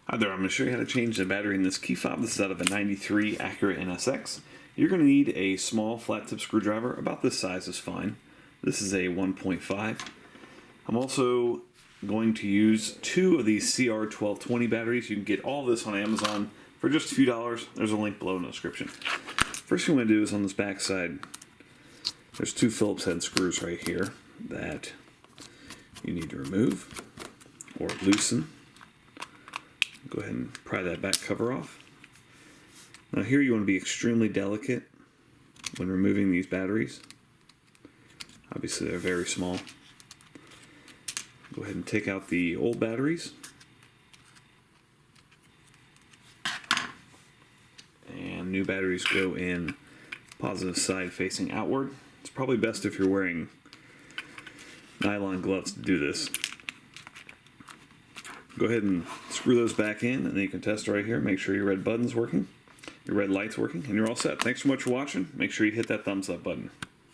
Hi there, I'm going to show you how to change the battery in this key fob. This is out of a 93 Acura NSX. You're going to need a small flat tip screwdriver, about this size is fine. This is a 1.5. I'm also going to use two of these CR1220 batteries. You can get all this on Amazon for just a few dollars. There's a link below in the description. First thing I'm going to do is on this back side, there's two Phillips head screws right here that you need to remove or loosen. Go ahead and pry that back cover off. Now here you want to be extremely delicate when removing these batteries. Obviously they're very small. Go ahead and take out the old batteries. And new batteries go in positive side facing outward. It's probably best if you're wearing nylon gloves to do this. Go ahead and screw those back in, and then you can test right here. Make sure your red button's working, your red light's working, and you're all set. Thanks so much for watching. Make sure you hit that thumbs up button.